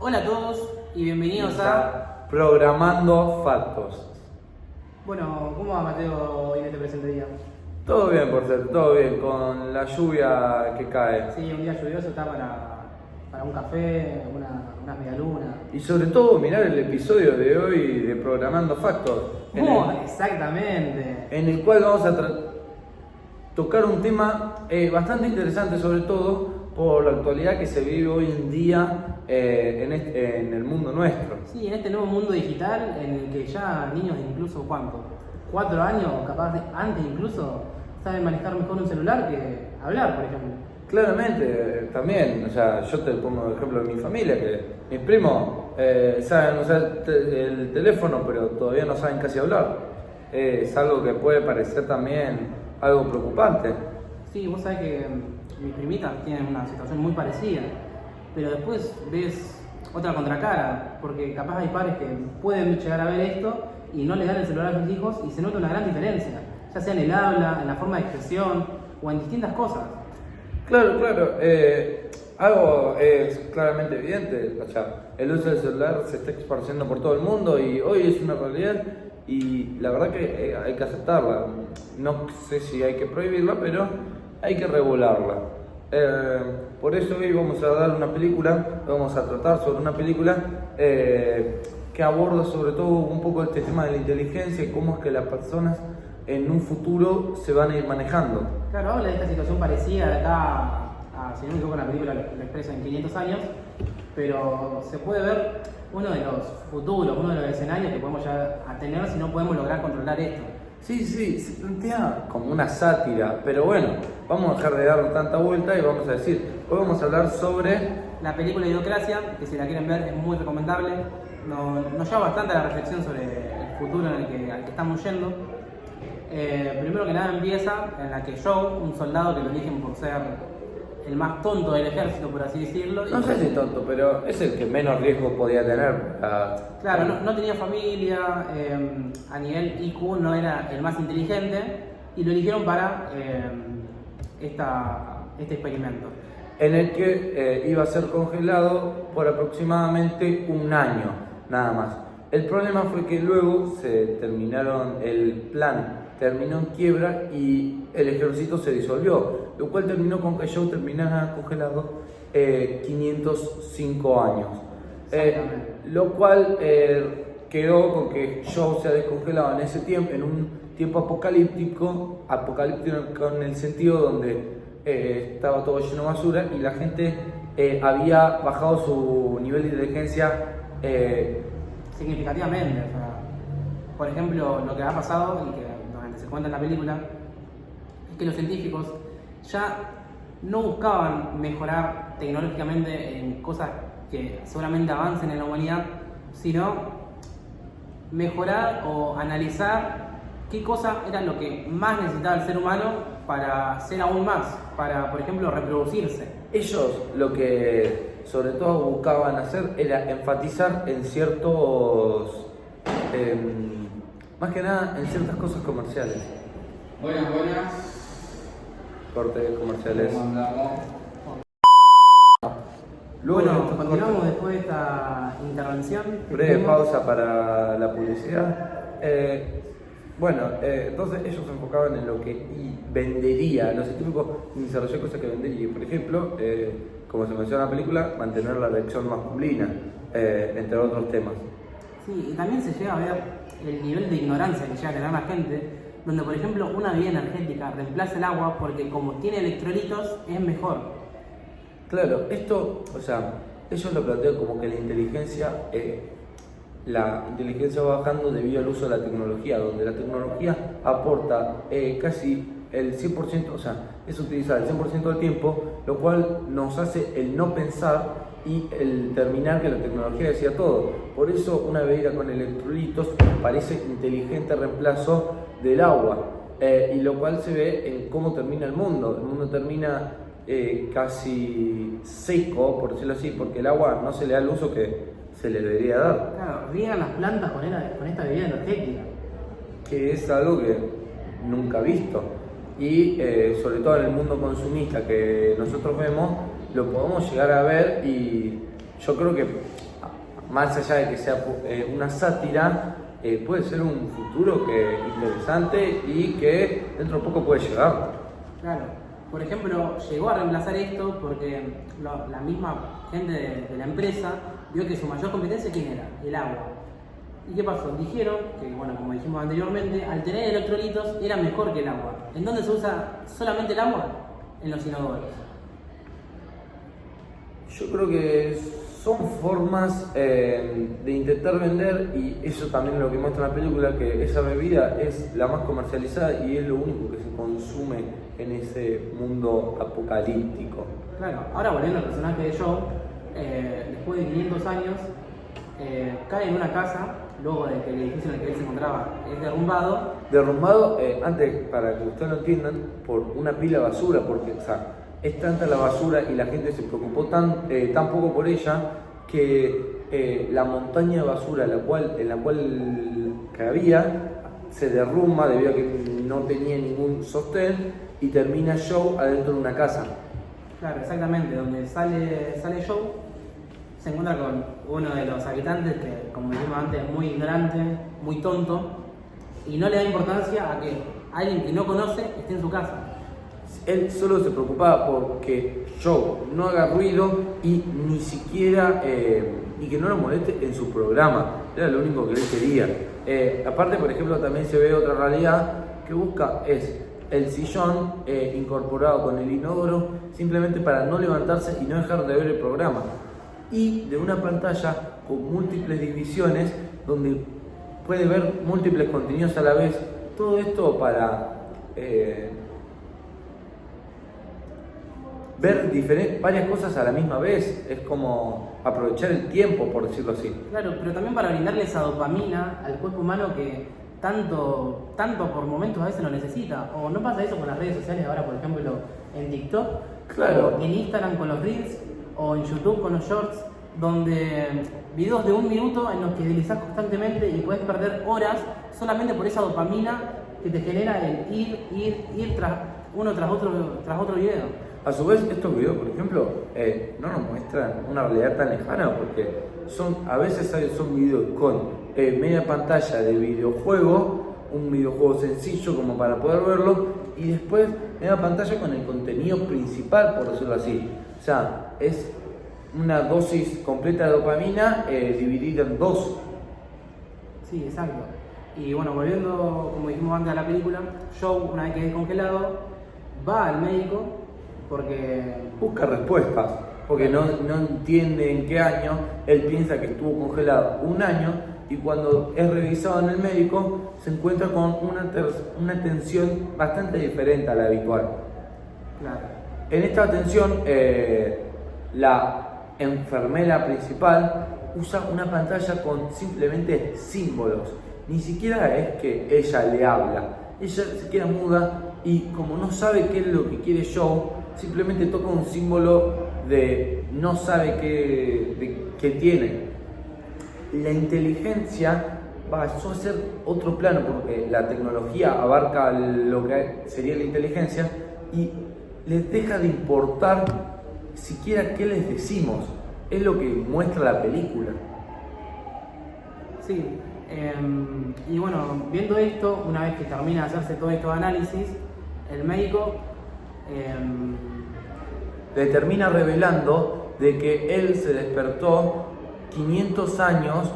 Hola a todos y bienvenidos a... Programando Factos. Bueno, ¿cómo va Mateo hoy en este presente día? Todo bien, por cierto, todo bien, con la lluvia que cae. Sí, un día lluvioso está para un café, unas medialunas. Y sobre todo mirar el episodio de hoy de Programando Factos, Exactamente. en el cual vamos a tocar un tema bastante interesante, sobre todo por la actualidad que se vive hoy en día en el mundo nuestro. Sí, en este nuevo mundo digital en el que ya niños de incluso, ¿cuánto? 4 años, capaz de antes incluso, saben manejar mejor un celular que hablar, por ejemplo. Claramente, también, o sea, yo te pongo el ejemplo de mi familia, que mis primos saben usar el teléfono, pero todavía no saben casi hablar. Es algo que puede parecer también algo preocupante. Sí, vos sabés que mis primitas tienen una situación muy parecida, pero después ves otra contracara, porque capaz hay padres que pueden llegar a ver esto y no le dan el celular a sus hijos y se nota una gran diferencia, ya sea en el habla, en la forma de expresión o en distintas cosas. Claro, algo es claramente evidente, o sea, el uso del celular se está esparciendo por todo el mundo y hoy es una realidad y la verdad que hay que aceptarla. No sé si hay que prohibirla, pero hay que regularla. Por eso hoy vamos a dar una película, vamos a tratar sobre una película que aborda sobre todo un poco este tema de la inteligencia y cómo es que las personas en un futuro se van a ir manejando. Claro, habla de esta situación parecida de acá si no me equivoco, la película lo expresa en 500 años, pero se puede ver uno de los futuros, uno de los escenarios que podemos llegar a tener si no podemos lograr controlar esto. Sí, se plantea como una sátira, pero bueno, vamos a dejar de dar tanta vuelta y vamos a decir, hoy vamos a hablar sobre... La película Idiocracia, que si la quieren ver es muy recomendable, nos lleva bastante a la reflexión sobre el futuro al que estamos yendo. Primero que nada empieza en la que Joe, un soldado que lo eligen por ser el más tonto del ejército, por así decirlo. No sé si tonto, pero es el que menos riesgo podía tener. Claro, no tenía familia, a nivel IQ no era el más inteligente y lo eligieron para este experimento. En el que iba a ser congelado por aproximadamente un año, nada más. El problema fue que luego el plan terminó en quiebra y el ejército se disolvió, lo cual terminó con que Joe terminara congelado 505 años. Lo cual quedó con que Joe se ha descongelado en ese tiempo, en un tiempo apocalíptico en el sentido donde estaba todo lleno de basura y la gente había bajado su nivel de inteligencia significativamente. O sea, por ejemplo, lo que ha pasado y que se cuenta en la película es que los científicos ya no buscaban mejorar tecnológicamente en cosas que seguramente avancen en la humanidad, sino mejorar o analizar qué cosas eran lo que más necesitaba el ser humano para ser aún más, para, por ejemplo, reproducirse. Ellos lo que sobre todo buscaban hacer era enfatizar en ciertos, más que nada en ciertas cosas comerciales. Buenas. Cortes comerciales. ¿Cómo andamos? Bueno, continuamos después de esta intervención. Breve pausa para la publicidad. Entonces ellos se enfocaban en lo que vendería. Los científicos desarrollaron cosas que vendería. Por ejemplo, como se menciona en la película, mantener la erección masculina, entre otros temas. Sí, y también se llega a ver el nivel de ignorancia que llega a tener la gente, donde por ejemplo una bebida energética reemplaza el agua porque como tiene electrolitos es mejor. Claro, esto, o sea, ellos lo plantean como que la inteligencia va bajando debido al uso de la tecnología, donde la tecnología aporta casi el 100%, o sea, es utilizada el 100% del tiempo, lo cual nos hace el no pensar y el terminar que la tecnología decía todo. Por eso una bebida con electrolitos parece inteligente reemplazo del agua, y lo cual se ve en cómo termina el mundo. El mundo termina casi seco, por decirlo así, porque el agua no se le da el uso que se le debería dar. Claro, riegan las plantas con esta bebida energética. Que es algo que nunca visto. Y sobre todo en el mundo consumista que nosotros vemos, lo podemos llegar a ver y yo creo que más allá de que sea una sátira, puede ser un futuro interesante y que dentro de poco puede llegar. Claro, por ejemplo, llegó a reemplazar esto porque la misma gente de la empresa vio que su mayor competencia, ¿quién era? El agua. ¿Y qué pasó? Dijeron que, bueno, como dijimos anteriormente, al tener electrolitos era mejor que el agua. ¿En dónde se usa solamente el agua? En los inodoros. Yo creo que son formas de intentar vender, y eso también es lo que muestra la película, que esa bebida es la más comercializada y es lo único que se consume en ese mundo apocalíptico. Claro, ahora volviendo al personaje de Joe, después de 500 años, cae en una casa, luego de que el edificio en el que él se encontraba es derrumbado. Derrumbado, antes, para que ustedes lo entiendan, por una pila de basura, porque, o sea, es tanta la basura y la gente se preocupó tan poco por ella que la montaña de basura en la cual cabía se derrumba debido a que no tenía ningún sostén y termina Joe adentro de una casa. Claro, exactamente, donde sale Joe, se encuentra con uno de los habitantes que, como dijimos antes, es muy ignorante, muy tonto, y no le da importancia a que alguien que no conoce esté en su casa. Él solo se preocupaba porque Joe no haga ruido y ni siquiera y que no lo moleste en su programa. Era lo único que él quería. Aparte, por ejemplo, también se ve otra realidad que busca es el sillón incorporado con el inodoro, simplemente para no levantarse y no dejar de ver el programa. Y de una pantalla con múltiples divisiones donde puede ver múltiples contenidos a la vez. Todo esto para ver varias cosas a la misma vez. Es como aprovechar el tiempo, por decirlo así. Claro, pero también para brindarle esa dopamina al cuerpo humano que tanto por momentos a veces lo necesita. ¿O no pasa eso con las redes sociales ahora, por ejemplo, en TikTok? Claro. O en Instagram con los Reels, o en YouTube con los Shorts, donde videos de 1 minuto en los que deslizás constantemente y puedes perder horas solamente por esa dopamina que te genera el ir tras otro video. A su vez, estos videos, por ejemplo, no nos muestran una realidad tan lejana, porque a veces son videos con media pantalla de videojuego, un videojuego sencillo como para poder verlo, y después media pantalla con el contenido principal, por decirlo así. O sea, es una dosis completa de dopamina dividida en 2. Sí, exacto. Y bueno, volviendo, como dijimos antes, a la película, Joe, una vez que es congelado, va al médico porque busca respuestas, porque no entiende en qué año. Él piensa que estuvo congelado 1 año y cuando es revisado en el médico se encuentra con una tensión bastante diferente a la habitual. Claro. En esta atención, la enfermera principal usa una pantalla con simplemente símbolos. Ni siquiera es que ella le habla. Ella se queda muda y como no sabe qué es lo que quiere Joe, simplemente toca un símbolo de no sabe qué tiene. La inteligencia pasó a ser otro plano porque la tecnología abarca lo que sería la inteligencia y les deja de importar siquiera qué les decimos. Es lo que muestra la película. Sí, y bueno, viendo esto, una vez que termina de hacerse todo estos análisis, el médico le termina revelando de que él se despertó 500 años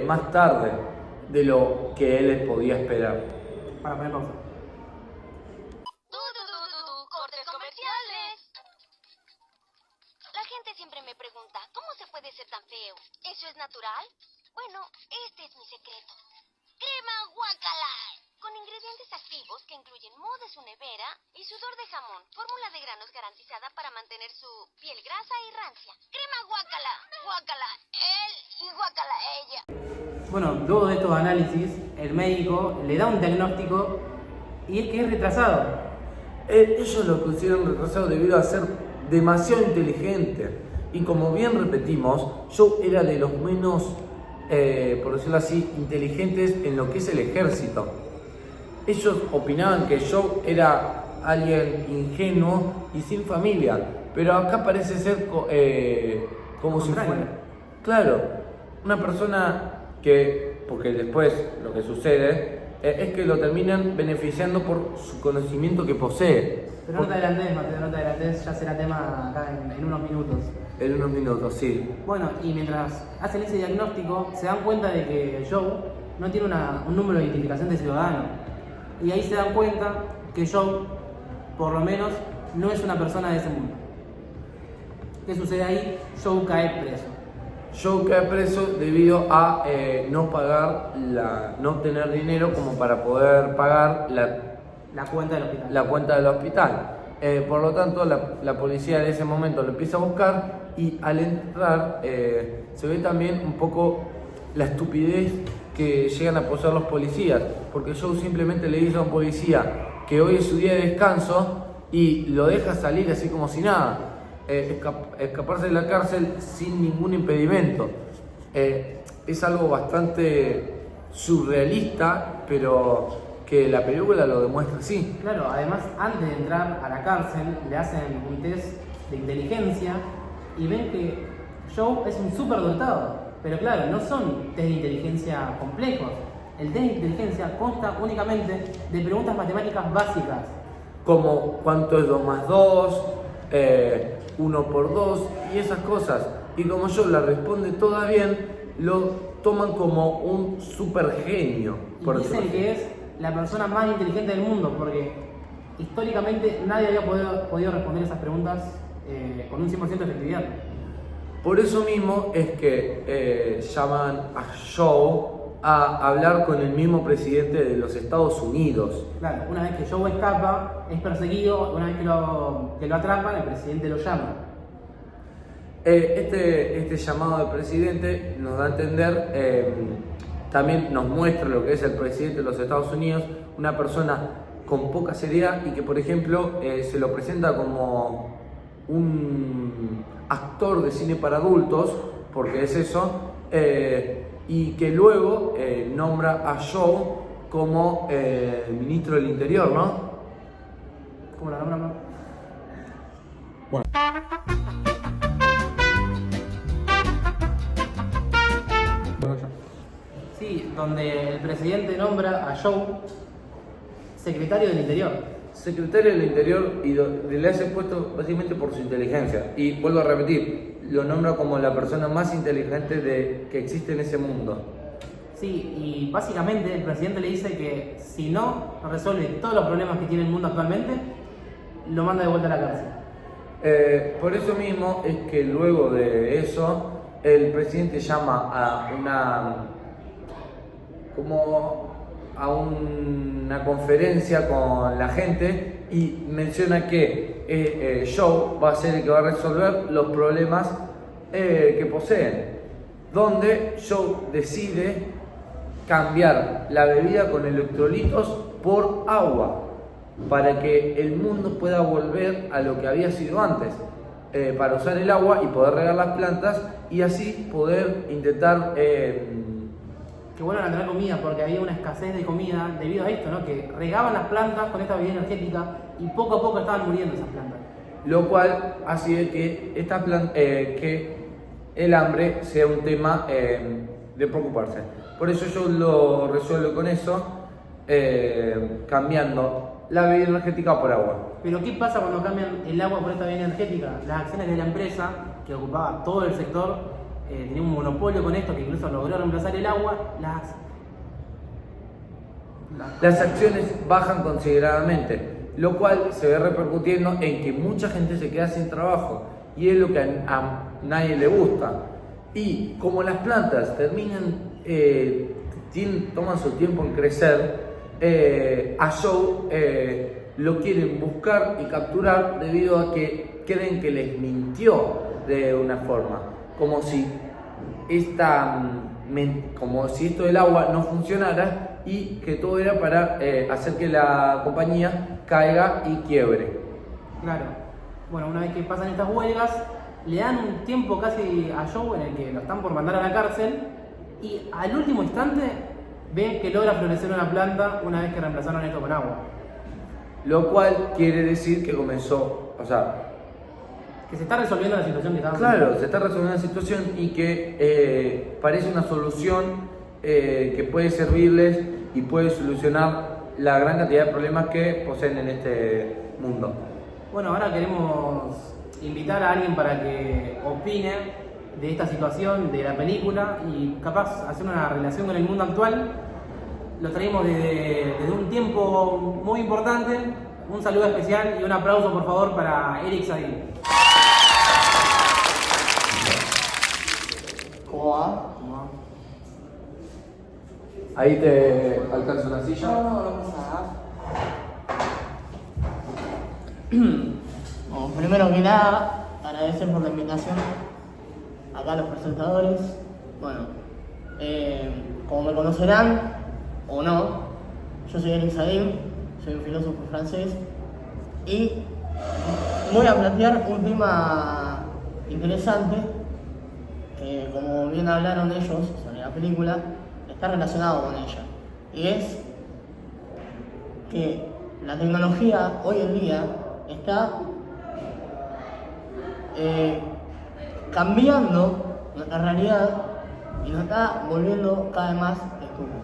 más tarde de lo que él podía esperar. Para poner pausa. Cortes comerciales. La gente siempre me pregunta, ¿cómo se puede ser tan feo? ¿Eso es natural? Bueno, este es mi secreto. Crema Guacala, con ingredientes activos que incluyen moho de su nevera y sudor de jamón, fórmula de granos garantizada para mantener su piel grasa y rancia. Crema Guacala, Guacala él y Guacala ella. Bueno, luego de estos análisis, el médico le da un diagnóstico y es que es retrasado. Ellos lo consideran retrasado debido a ser demasiado inteligente. Y como bien repetimos, Joe era de los menos, por decirlo así, inteligentes en lo que es el ejército. Ellos opinaban que Joe era alguien ingenuo y sin familia, pero acá parece ser como si fuera. Claro, una persona que, porque después lo que sucede es que lo terminan beneficiando por su conocimiento que posee. Pero no te adelantes, Mateo, no te adelantes, ya será tema acá en unos minutos. En unos minutos, sí. Bueno, y mientras hacen ese diagnóstico, se dan cuenta de que Joe no tiene un número de identificación de ciudadano. Y ahí se dan cuenta que Joe, por lo menos, no es una persona de ese mundo. ¿Qué sucede ahí? Joe cae preso. Joe cae preso debido a no pagar, no tener dinero como para poder pagar La cuenta del hospital. la cuenta del hospital. Por lo tanto, la policía en ese momento lo empieza a buscar y al entrar se ve también un poco la estupidez que llegan a poseer los policías, porque Joe simplemente le dice a un policía que hoy es su día de descanso y lo deja salir así como si nada, escaparse de la cárcel sin ningún impedimento. Es algo bastante surrealista, pero que la película lo demuestra así. Claro, además, antes de entrar a la cárcel, le hacen un test de inteligencia y ven que Joe es un superdotado. Pero claro, no son test de inteligencia complejos. El test de inteligencia consta únicamente de preguntas matemáticas básicas. Como cuánto es 2 más 2, 1 por 2 y esas cosas. Y como Joe la responde todas bien, lo toman como un super genio. Y dicen que es la persona más inteligente del mundo, porque históricamente nadie había podido responder esas preguntas con un 100% de efectividad. Por eso mismo es que llaman a Joe a hablar con el mismo presidente de los Estados Unidos. Claro, una vez que Joe escapa, es perseguido, una vez que lo atrapan, el presidente lo llama. Este llamado del presidente nos da a entender, también nos muestra lo que es el presidente de los Estados Unidos, una persona con poca seriedad y que, por ejemplo, se lo presenta como un actor de cine para adultos, porque es eso, y que luego nombra a Joe como ministro del Interior, ¿no? ¿Cómo la nombran? Bueno. Sí, donde el presidente nombra a Joe secretario del Interior. Secretario del Interior y le hace puesto básicamente por su inteligencia. Y vuelvo a repetir, lo nombra como la persona más inteligente que existe en ese mundo. Sí, y básicamente el presidente le dice que si no resuelve todos los problemas que tiene el mundo actualmente, lo manda de vuelta a la cárcel. Por eso mismo es que luego de eso, el presidente llama a una conferencia con la gente y menciona que Joe va a ser el que va a resolver los problemas que poseen, donde Joe decide cambiar la bebida con electrolitos por agua para que el mundo pueda volver a lo que había sido antes, para usar el agua y poder regar las plantas y así poder intentar que vuelvan a tener comida, porque había una escasez de comida debido a esto, ¿no? Que regaban las plantas con esta bebida energética y poco a poco estaban muriendo esas plantas. Lo cual hacía que que el hambre sea un tema de preocuparse. Por eso yo lo resuelvo con eso, cambiando la bebida energética por agua. Pero ¿qué pasa cuando cambian el agua por esta bebida energética? Las acciones de la empresa, que ocupaba todo el sector, tenía un monopolio con esto, que incluso logró reemplazar el agua, las acciones bajan considerablemente, lo cual se ve repercutiendo en que mucha gente se queda sin trabajo y es lo que a nadie le gusta. Y como las plantas toman su tiempo en crecer, a Joe lo quieren buscar y capturar debido a que creen que les mintió de una forma, como si esto del agua no funcionara y que todo era para hacer que la compañía caiga y quiebre. Claro. Bueno, una vez que pasan estas huelgas, le dan un tiempo casi a Joe en el que lo están por mandar a la cárcel y al último instante ven que logra florecer una planta una vez que reemplazaron esto con agua. Lo cual quiere decir que comenzó, Que se está resolviendo la situación que estamos Claro, se está resolviendo la situación y que parece una solución que puede servirles y puede solucionar la gran cantidad de problemas que poseen en este mundo. Bueno, ahora queremos invitar a alguien para que opine de esta situación, de la película y capaz hacer una relación con el mundo actual. Lo traemos desde un tiempo muy importante. Un saludo especial y un aplauso por favor para Eric Sadin. ¿Cómo va? Ahí te alcanza una silla. No pasa nada. Bueno, primero que nada, agradecer por la invitación acá a los presentadores. Bueno, como me conocerán o no, yo soy Eric Sadin, soy un filósofo francés y voy a plantear un tema interesante que, como bien hablaron ellos sobre la película, está relacionado con ella, y es que la tecnología hoy en día está cambiando nuestra realidad y nos está volviendo cada vez más estúpidos.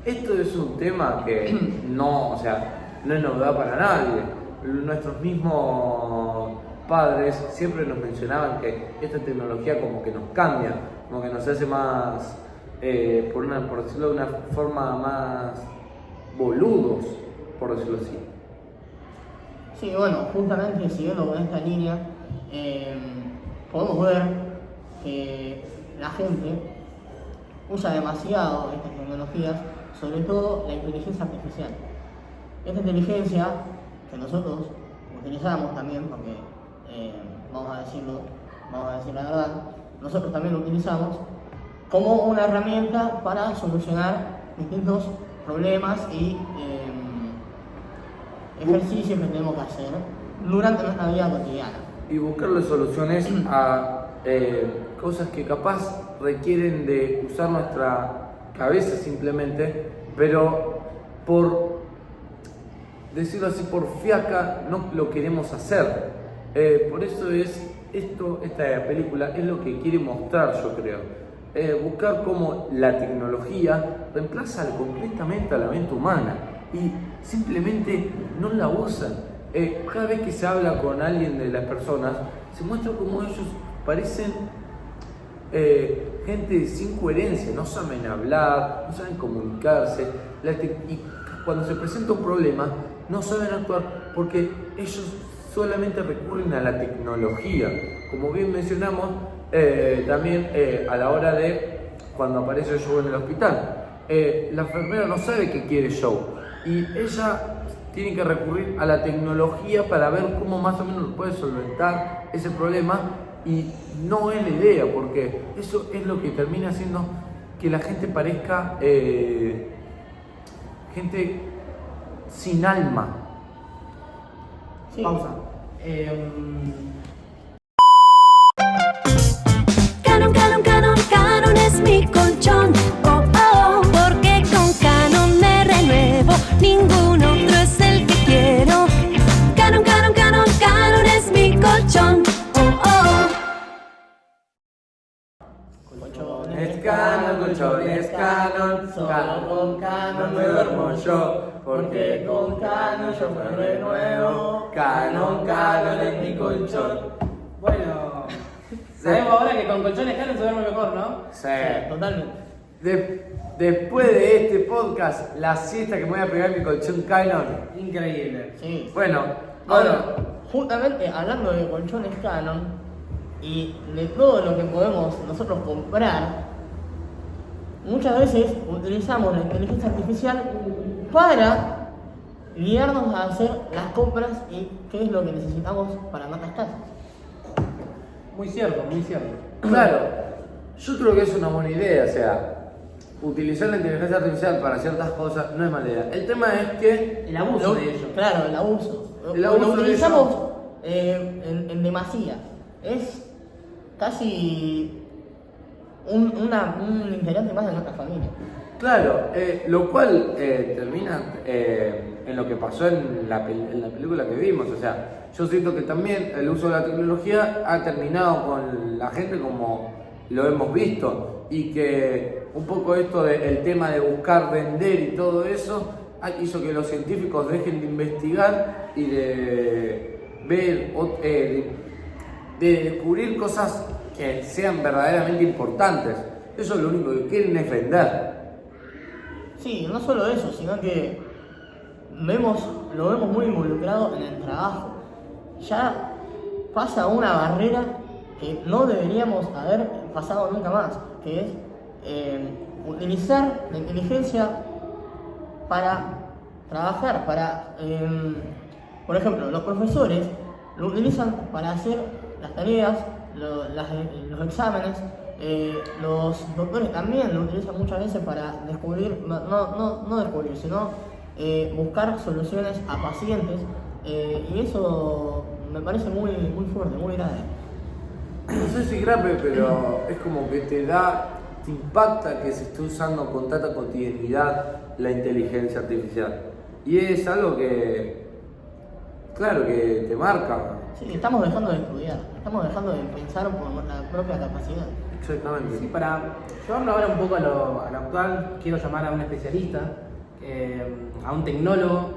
Esto es un tema que no es novedad para nadie. Nuestros mismos padres siempre nos mencionaban que esta tecnología como que nos cambia, como que nos hace más, por decirlo de una forma más boludos, por decirlo así. Sí, bueno, justamente siguiendo con esta línea, podemos ver que la gente usa demasiado estas tecnologías, sobre todo la inteligencia artificial. Esta inteligencia que nosotros utilizamos también, porque vamos a decir la verdad, nosotros también lo utilizamos como una herramienta para solucionar distintos problemas y ejercicios que tenemos que hacer durante nuestra vida cotidiana. Y buscarle soluciones a cosas que capaz requieren de usar nuestra cabeza simplemente, pero por decirlo así, por fiaca no lo queremos hacer. Por eso esta película es lo que quiere mostrar, yo creo. Buscar cómo la tecnología reemplaza completamente a la mente humana y simplemente no la usan. Cada vez que se habla con alguien de las personas, se muestra como ellos parecen gente sin coherencia, no saben hablar, no saben comunicarse, y cuando se presenta un problema no saben actuar porque ellos solamente recurren a la tecnología. Como bien mencionamos, también a la hora de cuando aparece Joe en el hospital, la enfermera no sabe qué quiere Joe y ella tiene que recurrir a la tecnología para ver cómo más o menos puede solventar ese problema, y no es la idea, porque eso es lo que termina haciendo que la gente parezca gente sin alma. Sí. Pausa. Canon, Canon, Canon, Canon es mi colchón. Oh, oh, porque con Canon me renuevo. Ningún otro es el que quiero. Canon, Canon, Canon, Canon es mi colchón. Oh, oh. Es Canon, colchones Canon, solo con Canon me duermo yo, porque con Canon yo me renuevo. Canon, Canon es mi colchón. Bueno, sabemos ahora que con colchones Canon se duerme mejor, ¿no? Sí. Totalmente. Después de este podcast, la siesta que me voy a pegar en mi colchón Canon. Increíble. Sí. Bueno, Ahora, justamente hablando de colchones Canon y de todo lo que podemos nosotros comprar, muchas veces utilizamos la inteligencia artificial para guiarnos a hacer las compras y qué es lo que necesitamos para nuestras casas. Muy cierto, muy cierto. claro, yo creo que es una buena idea, o sea, utilizar la inteligencia artificial para ciertas cosas no es mala idea. El tema es que El abuso de ello. Claro, el abuso. El abuso lo de utilizamos en demasía. Es casi un integrante más de nuestra familia. claro, lo cual termina en lo que pasó en la película que vimos. O sea, yo siento que también el uso de la tecnología ha terminado con la gente como lo hemos visto, y que un poco esto del tema de buscar vender y todo eso hizo que los científicos dejen de investigar y de ver, de descubrir cosas que sean verdaderamente importantes. Eso lo único que quieren es vender. Sí, no solo eso, sino que lo vemos muy involucrado en el trabajo. Ya pasa una barrera que no deberíamos haber pasado nunca más, que es utilizar la inteligencia para trabajar, por ejemplo, los profesores lo utilizan para hacer las tareas, los exámenes, los doctores también lo utilizan muchas veces para descubrir, no descubrir, sino buscar soluciones a pacientes, y eso me parece muy, muy fuerte, muy grave. No sé si grave, pero es como que te impacta que se esté usando con tanta cotidianidad la inteligencia artificial. Y es algo que, claro, que te marca. Sí, estamos dejando de estudiar, estamos dejando de pensar por nuestra propia capacidad. Exactamente. Sí, para llevarlo ahora un poco a lo actual, quiero llamar a un especialista, a un tecnólogo,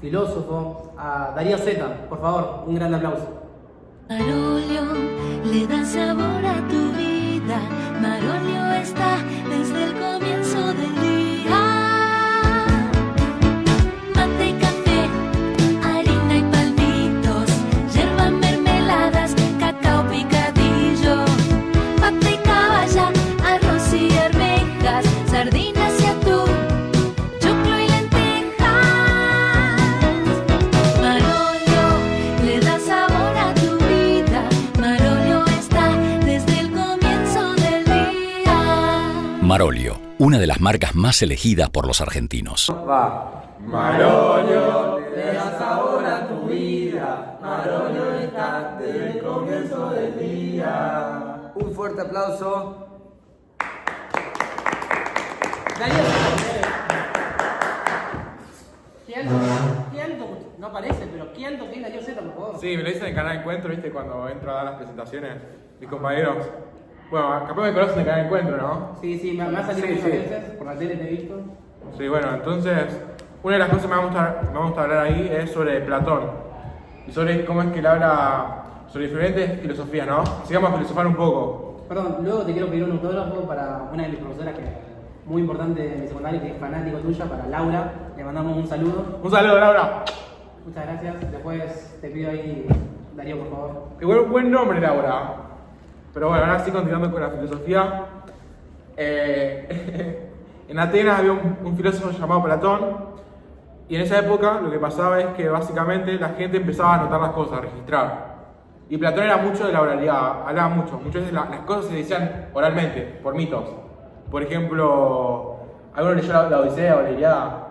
filósofo, a Darío Zeta. Por favor, un gran aplauso. Marolio le da sabor a tu vida. Marolio está desde el comienzo del día. Mate y café, harina y palmitos, yerba, mermeladas, cacao picadillo, pata y caballa, arroz y arvejas, sardinas y atún, choclo y lentejas. Marolio le da sabor a tu vida. Marolio está desde el comienzo del día. Marolio, una de las marcas más elegidas por los argentinos. Va. Marolio, le da sabor a tu vida. Marolio está desde el comienzo del día. Un fuerte aplauso. Darío Zeta. Qué alto, no aparece, pero qué alto que es Darío Zeta, por favor. Sí, me lo dicen en el canal Encuentro, ¿viste? Cuando entro a dar las presentaciones, mis compañeros. Bueno, capaz me conocen de canal Encuentro, ¿no? Sí, me ha salido Sí, muchas sí. veces, por la tele te he visto. Sí, bueno, entonces, una de las cosas que me vamos a hablar ahí es sobre Platón. Y sobre cómo es que él habla sobre diferentes filosofías, ¿no? Así que vamos a filosofar un poco. Perdón, luego te quiero pedir un autógrafo para una de mis profesoras que muy importante de mi secundaria, que es fanático tuya, para Laura. Le mandamos un saludo. Un saludo, Laura. Muchas gracias. Después te pido ahí, Darío, por favor. Igual un buen nombre, Laura. Pero bueno, ahora sí, continuando con la filosofía. En Atenas había un filósofo llamado Platón, y en esa época lo que pasaba es que básicamente la gente empezaba a anotar las cosas, a registrar. Y Platón era mucho de la oralidad, hablaba mucho. Muchas veces las cosas se decían oralmente, por mitos. Por ejemplo, ¿alguno leyó la Odisea o la Ilíada?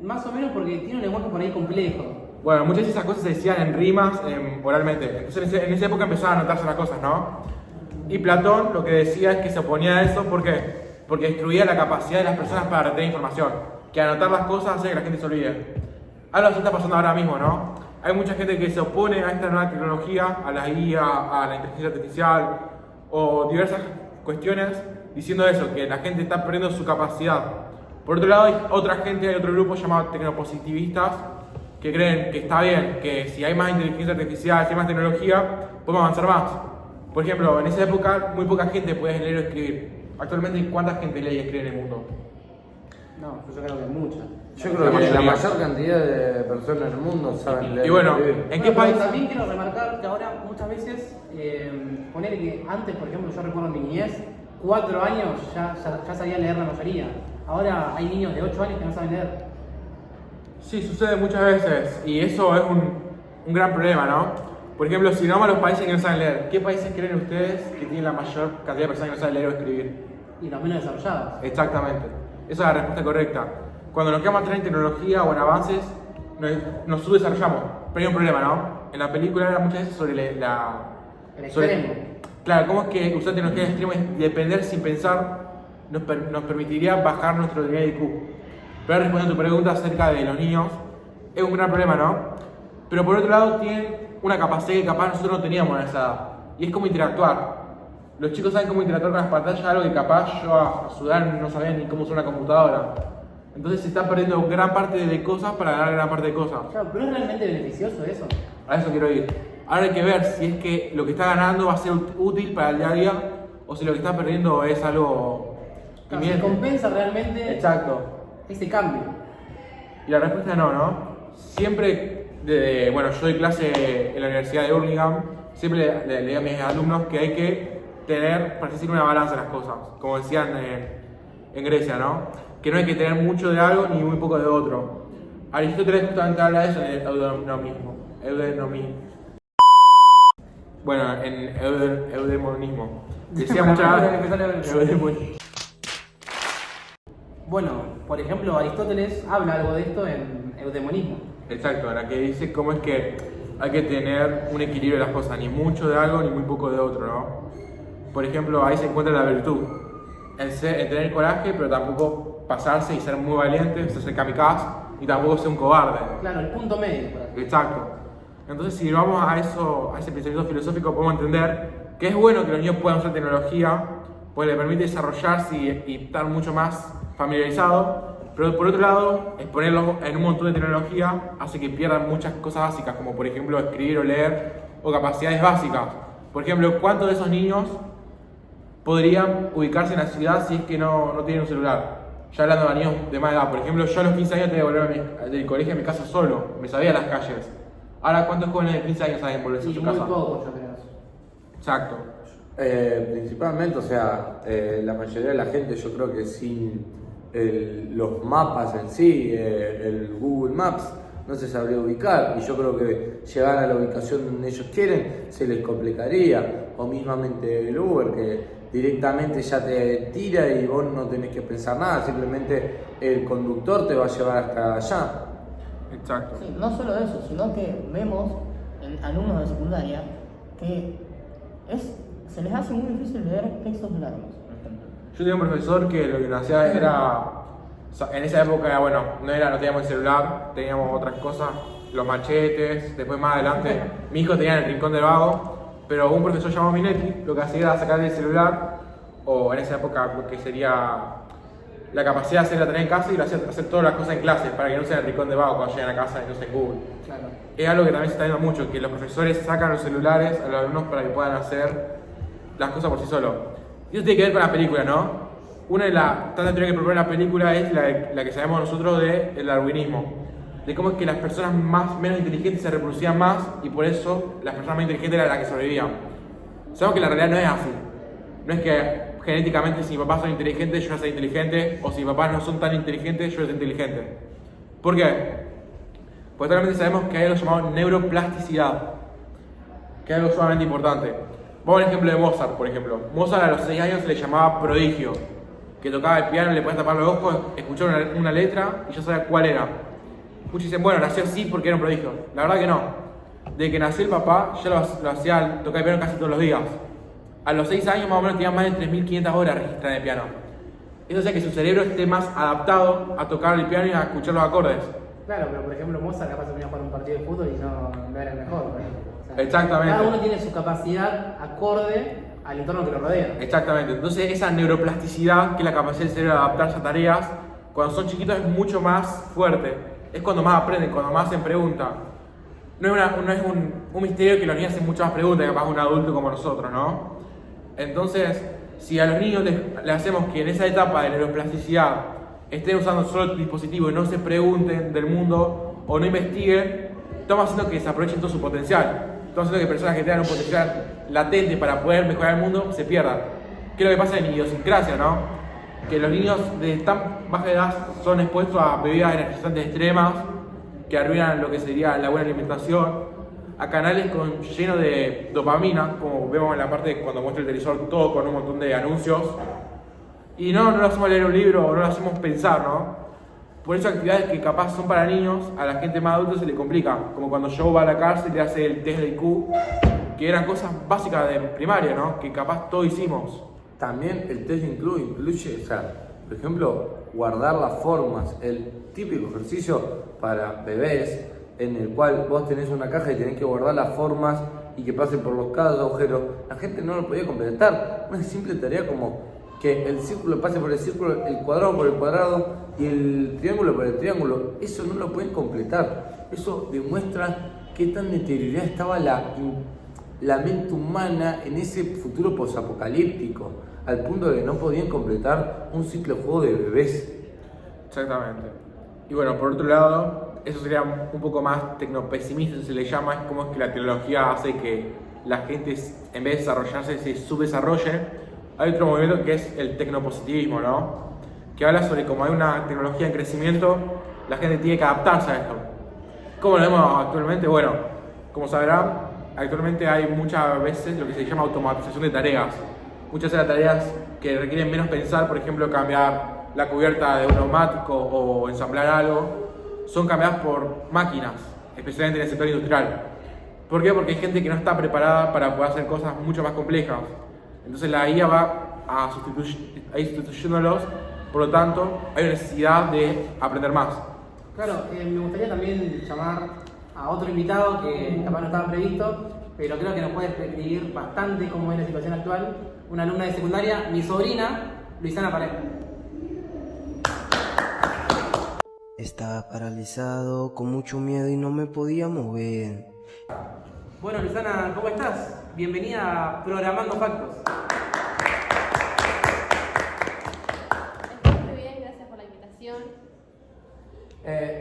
Más o menos porque tiene un lenguaje por ahí complejo. Bueno, muchas de esas cosas se decían en rimas, oralmente. Entonces en esa época empezaban a anotarse las cosas, ¿no? Y Platón lo que decía es que se oponía a eso, ¿por qué? Porque destruía la capacidad de las personas para retener información. Que anotar las cosas hace que la gente se olvide. Algo así está pasando ahora mismo, ¿no? Hay mucha gente que se opone a esta nueva tecnología, a la IA, a la inteligencia artificial o diversas cuestiones, diciendo eso, que la gente está perdiendo su capacidad. Por otro lado, hay otra gente, hay otro grupo llamado tecnopositivistas, que creen que está bien, que si hay más inteligencia artificial, si hay más tecnología, podemos avanzar más. Por ejemplo, en esa época muy poca gente podía leer o escribir. Actualmente, ¿cuánta gente lee y escribe en el mundo? No, yo creo que mucha. Yo creo que la mayor cantidad de personas en el mundo saben leer. Y bueno, y escribir. ¿en qué Pero país? también quiero remarcar que ahora muchas veces, poner que antes, por ejemplo, yo recuerdo en mi niñez, 4 años ya sabía leer la mayoría. Ahora hay niños de 8 años que no saben leer. Sí, sucede muchas veces y eso es un gran problema, ¿no? Por ejemplo, si no vamos a los países que no saben leer, ¿qué países creen ustedes que tienen la mayor cantidad de personas que no saben leer o escribir? Y los menos desarrollados. Exactamente, esa es la respuesta correcta. Cuando nos quedamos atrás en tecnología o en avances, nos subdesarrollamos. Pero hay un problema, ¿no? En la película era muchas veces sobre El sobre- extremo. Claro, cómo es que usar tecnología en extremo y depender sin pensar nos permitiría bajar nuestro nivel de IQ. Pero respondiendo a tu pregunta acerca de los niños, es un gran problema, ¿no? Pero por otro lado tienen una capacidad que capaz nosotros no teníamos en esa edad, y es cómo interactuar. Los chicos saben cómo interactuar con las pantallas, algo que capaz yo a su edad no sabía ni cómo usar una computadora. Entonces se está perdiendo gran parte de cosas para ganar gran parte de cosas. Claro, pero es realmente beneficioso eso. A eso quiero ir. Ahora hay que ver si es que lo que está ganando va a ser útil para el día a día o si lo que está perdiendo es algo Claro, se compensa realmente Exacto. ese cambio. Y la respuesta es no, ¿no? Siempre, bueno, yo doy clase en la Universidad de Birmingham, siempre le digo a mis alumnos que hay que tener, para decir, una balanza en las cosas, como decían en Grecia, ¿no? Que no hay que tener mucho de algo ni muy poco de otro. Aristóteles justamente habla de eso en el eudemonismo. Bueno, en eudemonismo. Decía muchas eudemonismo. Bueno, por ejemplo, Aristóteles habla algo de esto en Eudemonismo. Exacto, en la que dice cómo es que hay que tener un equilibrio de las cosas, ni mucho de algo ni muy poco de otro, ¿no? Por ejemplo, ahí se encuentra la virtud, en tener coraje, pero tampoco pasarse y ser muy valiente, ser kamikaze, y tampoco ser un cobarde. Claro, el punto medio. Exacto. Entonces, si vamos a eso, a ese pensamiento filosófico, podemos entender que es bueno que los niños puedan usar tecnología, pues les permite desarrollarse y estar mucho más familiarizados, pero por otro lado, exponerlos en un montón de tecnología hace que pierdan muchas cosas básicas, como por ejemplo escribir o leer, o capacidades básicas. Por ejemplo, ¿cuántos de esos niños podrían ubicarse en la ciudad si es que no tienen un celular? Ya hablando de niños de más edad, por ejemplo, yo a los 15 años tenía que volver del colegio a mi casa solo, me sabía las calles. Ahora, ¿cuántos jóvenes de 15 años saben volverse a su casa? Muy poco, yo creo. Exacto. Principalmente, o sea, la mayoría de la gente, yo creo que sin los mapas en sí, el Google Maps, no se sabría ubicar, y yo creo que llegar a la ubicación donde ellos quieren se les complicaría, o mismamente el Uber, que directamente ya te tira y vos no tenés que pensar nada, simplemente el conductor te va a llevar hasta allá. Exacto. Sí, no solo eso, sino que vemos en alumnos de secundaria que se les hace muy difícil leer textos largos, por ejemplo. Yo tenía un profesor que lo que nos hacía era, en esa época, bueno, no teníamos el celular, teníamos otras cosas, los machetes, después más adelante, mi hijo tenía el rincón del vago, pero un profesor llamado Minetti lo que hacía era sacarle el celular, o en esa época lo que sería la capacidad de hacerla tener en casa y lo hacía hacer todas las cosas en clase, para que no sea el rincón del vago cuando lleguen a casa y no sea en Google. Claro. Es algo que también se está viendo mucho, que los profesores sacan los celulares a los alumnos para que puedan hacer las cosas por sí solos. Y eso tiene que ver con la película, ¿no? Una de las tantas teorías que propone la película es la que sabemos nosotros del darwinismo, de cómo es que las personas menos inteligentes se reproducían más y por eso las personas más inteligentes eran las que sobrevivían. Sabemos que la realidad no es así. No es que genéticamente si mis papás son inteligentes yo voy a ser inteligente, o si mis papás no son tan inteligentes yo voy a ser inteligente. ¿Por qué? Porque realmente sabemos que hay algo llamado neuroplasticidad, que es algo sumamente importante. Vamos al ejemplo de Mozart, por ejemplo. Mozart a los 6 años se le llamaba prodigio, que tocaba el piano, le podías tapar los ojos, escuchar una letra y ya sabía cuál era. Muchos dicen, bueno, nació así porque era un prodigio. La verdad que no. Desde que nació el papá, ya lo hacía tocar el piano casi todos los días. A los 6 años más o menos tenía más de 3.500 horas registradas en el piano. Eso hace que su cerebro esté más adaptado a tocar el piano y a escuchar los acordes. Claro, pero por ejemplo Mozart capaz se venía a jugar un partido de fútbol y no era el mejor. O sea, Exactamente. Cada uno tiene su capacidad acorde al entorno que lo rodea. Exactamente. Entonces esa neuroplasticidad, que es la capacidad del cerebro de adaptarse a tareas, cuando son chiquitos es mucho más fuerte. Es cuando más aprenden, cuando más hacen preguntas. No es un misterio que los niños hacen muchas más preguntas que capaz un adulto como nosotros, ¿no? Entonces, si a los niños les hacemos que en esa etapa de neuroplasticidad estén usando solo el dispositivo y no se pregunten del mundo o no investiguen, estamos haciendo que se aprovechen todo su potencial. Estamos haciendo que personas que tengan un potencial latente para poder mejorar el mundo se pierdan. ¿Qué es lo que pasa en idiosincrasia, no? Que los niños de tan baja edad son expuestos a bebidas energizantes extremas que arruinan lo que sería la buena alimentación, a canales llenos de dopamina, como vemos en la parte cuando muestra el televisor, todo con un montón de anuncios, y no lo hacemos leer un libro o no lo hacemos pensar, ¿no? Por eso actividades que capaz son para niños, a la gente más adulta se le complica, como cuando Joe va a la cárcel y le hace el test de IQ, que eran cosas básicas de primaria, ¿no? Que capaz todos hicimos. También el test incluye, o sea, Por ejemplo, guardar las formas, el típico ejercicio para bebés, en el cual vos tenés una caja y tenés que guardar las formas y que pasen por cada agujero. La gente no lo podía completar. Una simple tarea como que el círculo pase por el círculo, el cuadrado por el cuadrado y el triángulo por el triángulo. Eso no lo pueden completar. Eso demuestra qué tan deteriorada estaba la mente humana en ese futuro posapocalíptico, al punto de que no podían completar un simple juego de bebés. Exactamente. Y bueno, por otro lado, eso sería un poco más tecnopesimista, se le llama, es como es que la tecnología hace que la gente, en vez de desarrollarse, se subdesarrolle. Hay otro movimiento que es el tecnopositivismo, ¿no? Que habla sobre cómo hay una tecnología en crecimiento, la gente tiene que adaptarse a esto. ¿Cómo lo vemos actualmente? Bueno, como sabrán, actualmente hay muchas veces lo que se llama automatización de tareas. Muchas de las tareas que requieren menos pensar, por ejemplo, cambiar la cubierta de un neumático o ensamblar algo, son cambiadas por máquinas, especialmente en el sector industrial. ¿Por qué? Porque hay gente que no está preparada para poder hacer cosas mucho más complejas. Entonces la IA va a sustituyéndolos, por lo tanto hay una necesidad de aprender más. Claro, me gustaría también llamar a otro invitado que capaz no estaba previsto, pero creo que nos puede describir bastante cómo es la situación actual. Una alumna de secundaria, mi sobrina, Luisana Pared. Estaba paralizado, con mucho miedo y no me podía mover. Bueno, Luisana, ¿cómo estás? Bienvenida a Programando Factos. Estoy muy bien, gracias por la invitación.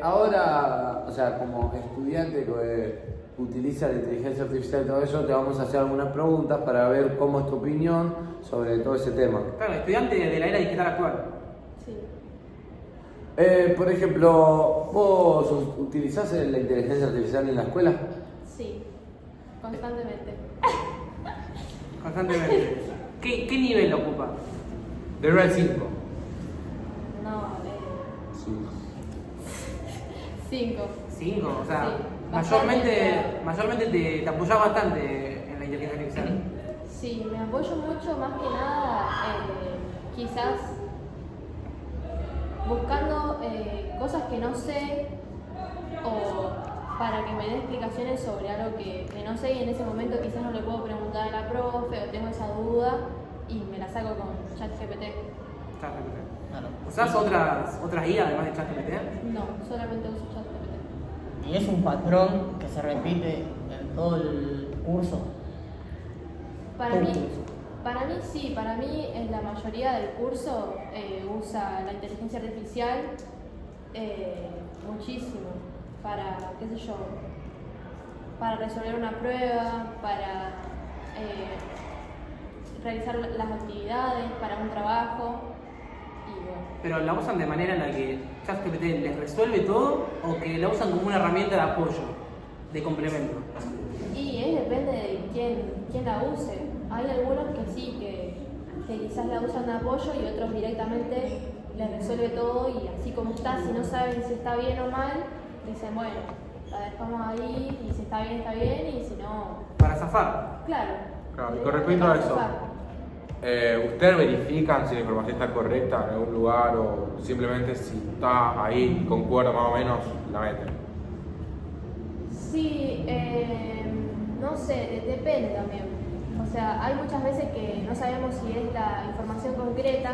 Ahora, o sea, como estudiante que utiliza la inteligencia artificial y todo eso, te vamos a hacer algunas preguntas para ver cómo es tu opinión sobre todo ese tema. Claro, estudiante de la era digital actual. Sí. Por ejemplo, ¿vos utilizás la inteligencia artificial en la escuela? Sí, constantemente. Constantemente. ¿Qué nivel ocupa? Del 1 al 5. No, Sí. 5. 5, o sea, Sí, mayormente te apoyás bastante en la inteligencia artificial. Sí, me apoyo mucho más que nada, quizás buscando cosas que no sé o para que me dé explicaciones sobre algo que no sé y en ese momento quizás no le puedo preguntar a la profe o tengo esa duda y me la saco con ChatGPT. ChatGPT. Claro. ¿Usás otras IA además de ChatGPT? No, solamente uso ChatGPT. Y es un patrón que se repite en todo el curso. Para mí sí, para mí en la mayoría del curso usa la inteligencia artificial muchísimo para, qué sé yo, para resolver una prueba, para realizar las actividades, para un trabajo y bueno. ¿Pero la usan de manera en la que ChatGPT les resuelve todo o que la usan como una herramienta de apoyo, de complemento? Y depende de quién la use. Hay algunos que sí, que quizás la usan de apoyo y otros directamente les resuelve todo y así como está, si no saben si está bien o mal, dicen bueno, la dejamos ahí y si está bien y si no... Para zafar. Claro. Claro, y con respecto a eso, ¿ustedes verifican si la información está correcta en algún lugar o simplemente si está ahí, concuerda más o menos, la meten? Sí, no sé, depende también. O sea, hay muchas veces que no sabemos si es la información concreta,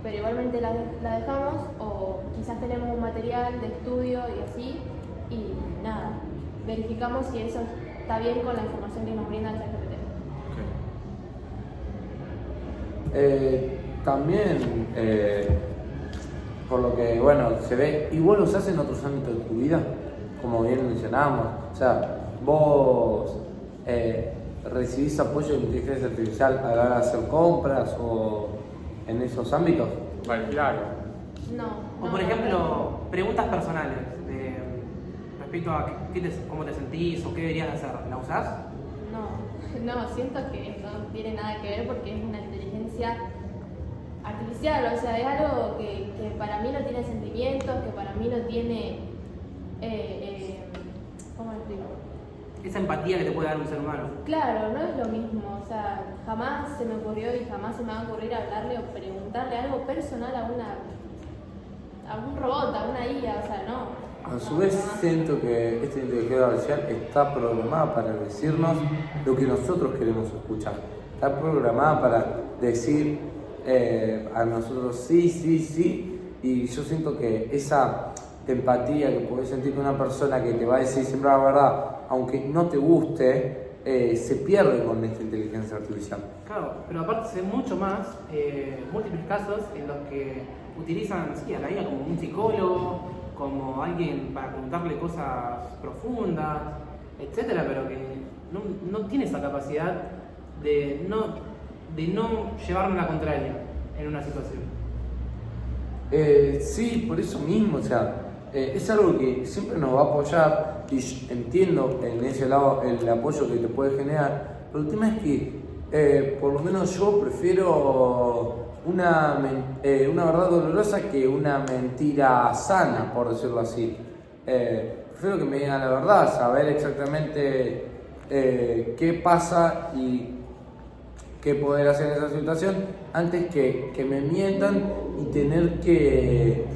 pero igualmente la dejamos o quizás tenemos un material de estudio y así y nada, verificamos si eso está bien con la información que nos brinda el ChatGPT. También, por lo que, bueno, se ve, igual lo usás en otros ámbitos de tu vida, como bien mencionábamos. O sea, vos recibís apoyo de inteligencia artificial a la hora de hacer compras o en esos ámbitos. Vale, claro. No. O por ejemplo, preguntas personales respecto a cómo te sentís o qué deberías hacer. ¿La usás? No, siento que no tiene nada que ver porque es una inteligencia artificial, o sea, es algo que para mí no tiene sentimientos, que para mí no tiene, ¿cómo lo explico? esa empatía que te puede dar un ser humano. Claro, no es lo mismo, o sea, jamás se me ocurrió y jamás se me va a ocurrir hablarle o preguntarle algo personal a un robot, a una IA, o sea, no. A su vez siento que esta inteligencia artificial está programada para decirnos lo que nosotros queremos escuchar. Está programada para decir a nosotros sí, y yo siento que esa empatía que podés sentir con una persona que te va a decir siempre la verdad, aunque no te guste, se pierde con esta inteligencia artificial. Claro, pero aparte se ven mucho más múltiples casos en los que utilizan a la IA como un psicólogo, como alguien para preguntarle cosas profundas, etcétera, pero que no tiene esa capacidad de no llevarnos la contraria en una situación. Sí, por eso mismo, o sea, es algo que siempre nos va a apoyar y entiendo en ese lado el apoyo que te puede generar, pero el tema es que por lo menos yo prefiero una verdad dolorosa que una mentira sana, por decirlo así. Prefiero que me digan la verdad, saber exactamente qué pasa y qué poder hacer en esa situación, antes que me mientan y tener que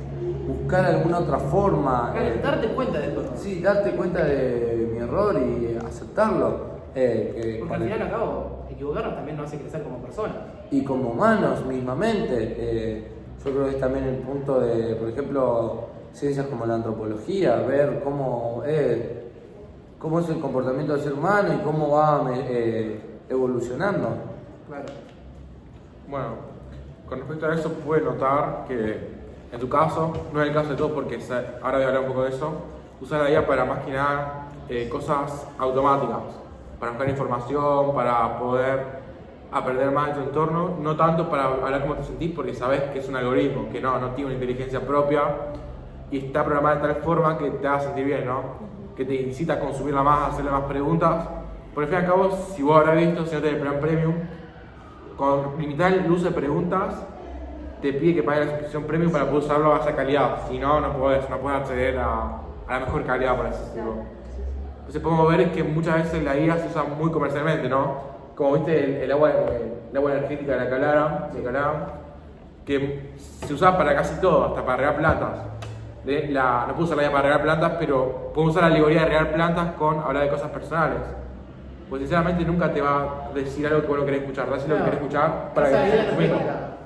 buscar alguna otra forma. Darte cuenta de todo. Sí, darte cuenta de mi error y aceptarlo. Porque al final y al cabo, equivocarnos también nos hace crecer como personas. Y como humanos mismamente. Yo creo que es también el punto de, por ejemplo, ciencias como la antropología, ver cómo es el comportamiento del ser humano y cómo va evolucionando. Claro. Bueno, con respecto a eso pude notar que en tu caso, no es el caso de todos porque ahora voy a hablar un poco de eso, usas la IA para más que nada cosas automáticas, para buscar información, para poder aprender más de tu entorno, no tanto para hablar cómo te sentís porque sabes que es un algoritmo, que no tiene una inteligencia propia y está programada de tal forma que te haga sentir bien, ¿no? Que te incita a consumirla más, a hacerle más preguntas. Por el fin y al cabo, si vos habrás visto, si no tenés el plan premium, con limitar el uso de preguntas, te pide que pagues la suscripción premium para poder usarlo a esa calidad. Si no, no puedes acceder a la mejor calidad, por así decirlo. Entonces podemos ver que muchas veces la IA se usa muy comercialmente, ¿no? Como viste el agua energética de la que hablaban, que se usa para casi todo, hasta para regar plantas. No puedo usar la IA para regar plantas, pero puedo usar la alegoría de regar plantas con hablar de cosas personales. Pues sinceramente nunca te va a decir algo que vos no querés escuchar, decir lo que querés escuchar para que esa tu mismo.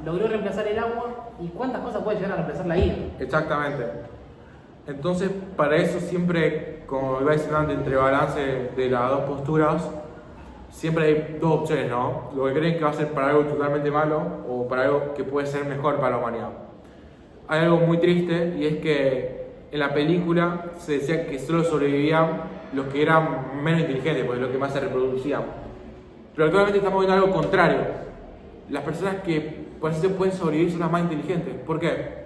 logró reemplazar el agua y cuántas cosas puede llegar a reemplazar la IA. Exactamente. Entonces, para eso siempre, como iba diciendo antes, entre balance de las dos posturas, siempre hay dos opciones, ¿no? Lo que creen que va a ser para algo totalmente malo o para algo que puede ser mejor para la humanidad. Hay algo muy triste y es que en la película se decía que solo sobrevivían los que eran menos inteligentes, porque los que más se reproducían. Pero actualmente estamos viendo algo contrario. Las personas que por así se pueden sobrevivir son las más inteligentes. ¿Por qué?